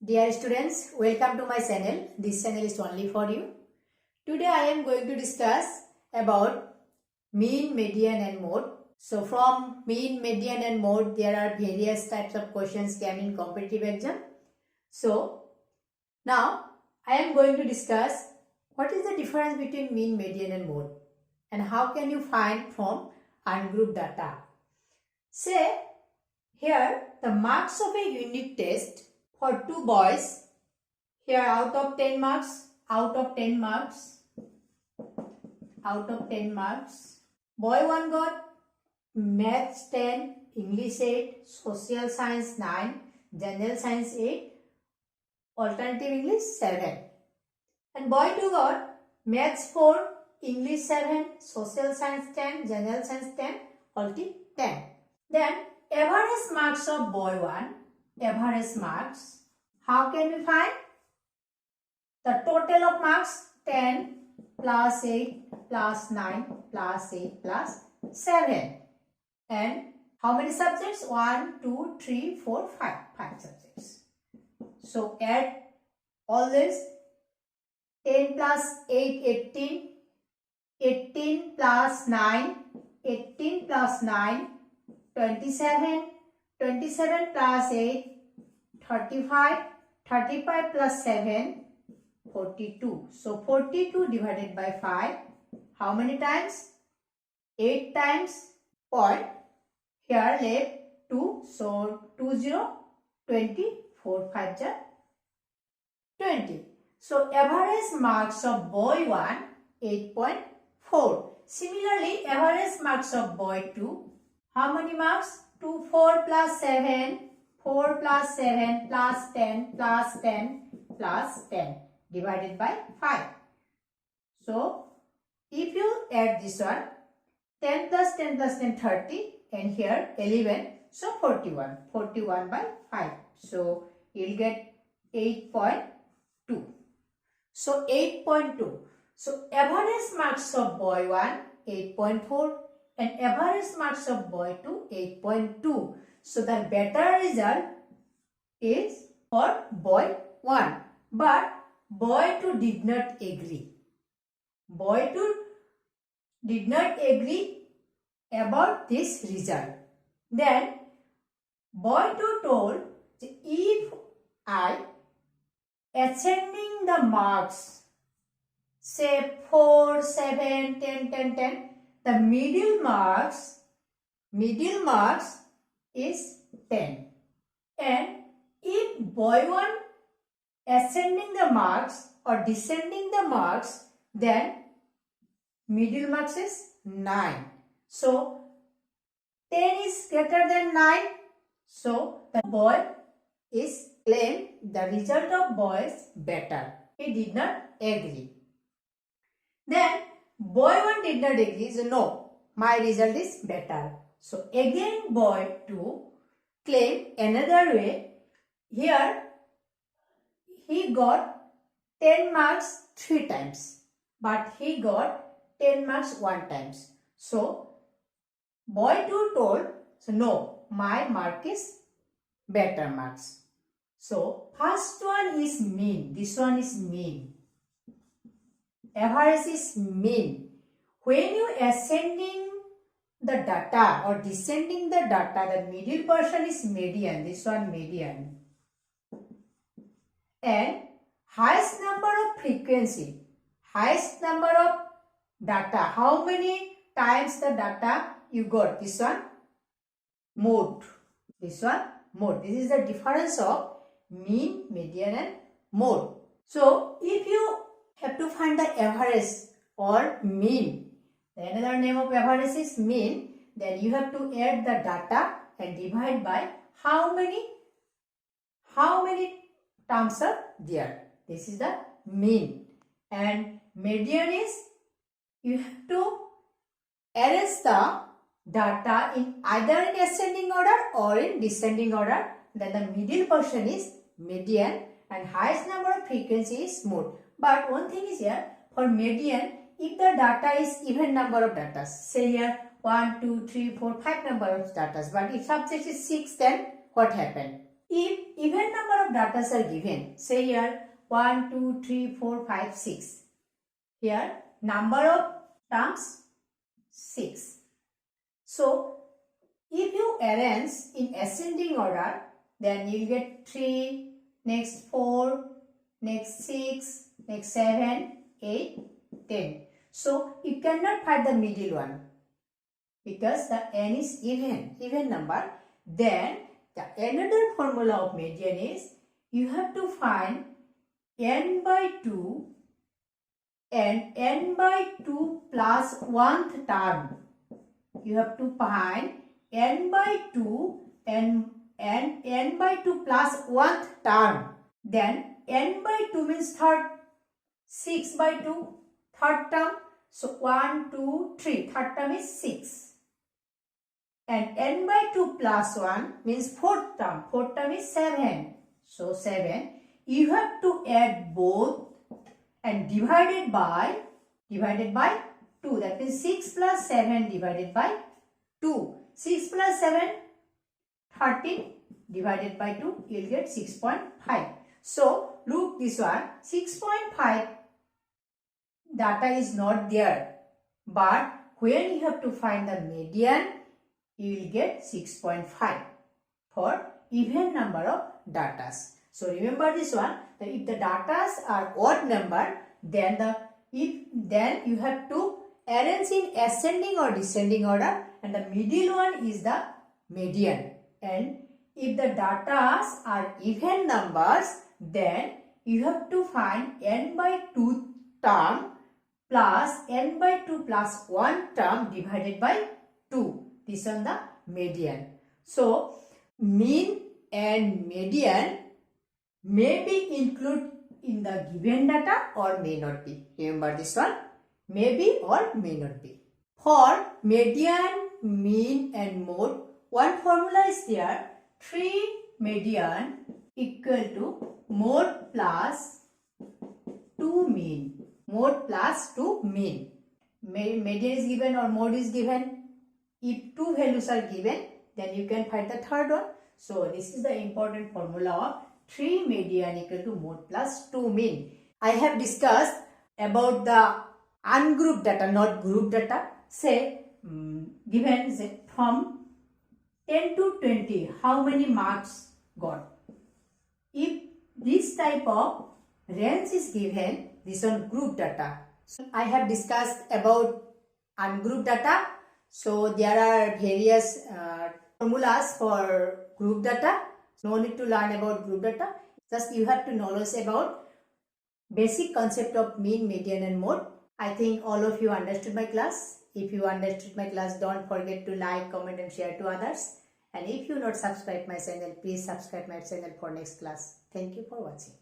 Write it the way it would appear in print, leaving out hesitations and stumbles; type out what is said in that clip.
Dear students, welcome to my channel. This channel is only for you. Today I am going to discuss about mean, median and mode. So from mean, median and mode there are various types of questions came in competitive exam. So now I am going to discuss what is the difference between mean, median and mode and how can you find from ungrouped data. Say here the marks of a unit test for 2 boys, here out of 10 marks, boy 1 got maths 10, English 8, social science 9, general science 8, alternative English 7. And boy 2 got maths 4, English 7, social science 10, general science 10, alternative 10. Then average marks of boy 1, average marks. How can we find? The total of marks 10 plus 8 plus 9 plus 8 plus 7. And how many subjects? 1, 2, 3, 4, 5. 5 subjects. So add all this. 10 plus 8, 18. 18 plus 9. 18 plus 9. 27. 27 plus 8. 35. 35 plus 7. 42. So 42 divided by 5. How many times? 8 times. Point. Here left 2. So 2 0. 20. 4 5 ja 20. So average marks of boy 1 8.4. Similarly, average marks of boy 2. How many marks? 2 4 plus 7. 4 plus 7 plus 10 plus 10 plus 10 divided by 5. So, if you add this one, 10 plus 10 plus 10, 30 and here 11, so 41. 41 by 5. So, you'll get 8.2. So, 8.2. So, average marks of boy 1, 8.4 and average marks of boy 2, 8.2. So, the better result is for boy 1. But boy 2 did not agree. Boy 2 did not agree about this result. Then, boy 2 told, if I ascending the marks, say 4, 7, 10, 10, 10, the middle marks is 10. And if boy 1 ascending the marks or descending the marks, then middle marks is 9. So 10 is greater than 9. So the boy is claimed the result of boy is better. He did not agree. Then boy 1 did not agree. So no, my result is better. So again boy 2 claim another way. Here he got 10 marks 3 times, but he got 10 marks 1 times. So boy 2 told, so no, my mark is better marks. So first one is mean, this one is mean. Average is mean. When you ascending the data or descending the data, the middle portion is median, this one median. And highest number of frequency, highest number of data, how many times the data you got, this one mode, this one mode. This is the difference of mean, median and mode. So if you have to find the average or mean, another name of average is mean, then you have to add the data and divide by how many terms are there. This is the mean. And median is you have to arrange the data in either in ascending order or in descending order. Then the middle portion is median and highest number of frequency is mode. But one thing is here, for median, if the data is even number of data, say here 1, 2, 3, 4, 5 number of data, but if subject is 6, then what happened? If even number of data are given, say here 1, 2, 3, 4, 5, 6. Here number of terms 6. So if you arrange in ascending order, then you will get 3, next 4, next 6, next 7, 8, 10. So you cannot find the middle one because the n is even number. Then the another formula of median is you have to find n by 2 and n by 2 plus 1th term. You have to find n by 2 and n by 2 plus 1th term. Then n by 2 means third, 6 by 2 third term. So 1, 2, 3 third term is 6. And n by 2 plus 1 means fourth term. Fourth term is 7. So 7. You have to add both and divided by 2. That means 6 plus 7 divided by 2. 6 plus 7, 13 divided by 2. You will get 6.5. So look this one. 6.5 data is not there. But when you have to find the median, you will get 6.5 for even number of datas. So remember this one, that if the datas are odd number, then you have to arrange in ascending or descending order, and the middle one is the median. And if the datas are even numbers, then you have to find n by 2 term plus n by 2 plus 1 term divided by 2. This is the median. So mean and median may be included in the given data or may not be. Remember this one, may be or may not be. For median, mean and mode, one formula is there. 3 median equal to mode plus 2 mean. Mode plus 2 mean. Median is given or mode is given. If 2 values are given, then you can find the third one. So this is the important formula of 3 median equal to mode plus 2 mean. I have discussed about the ungrouped data, not group data. Say given from 10 to 20, how many marks got? If this type of range is given, this one group data. So I have discussed about ungrouped data. So there are various formulas for group data. No need to learn about group data. Just you have to knowledge about basic concept of mean, median and mode. I think all of you understood my class. If you understood my class, don't forget to like, comment and share to others. And if you not subscribe my channel, please subscribe my channel for next class. Thank you for watching.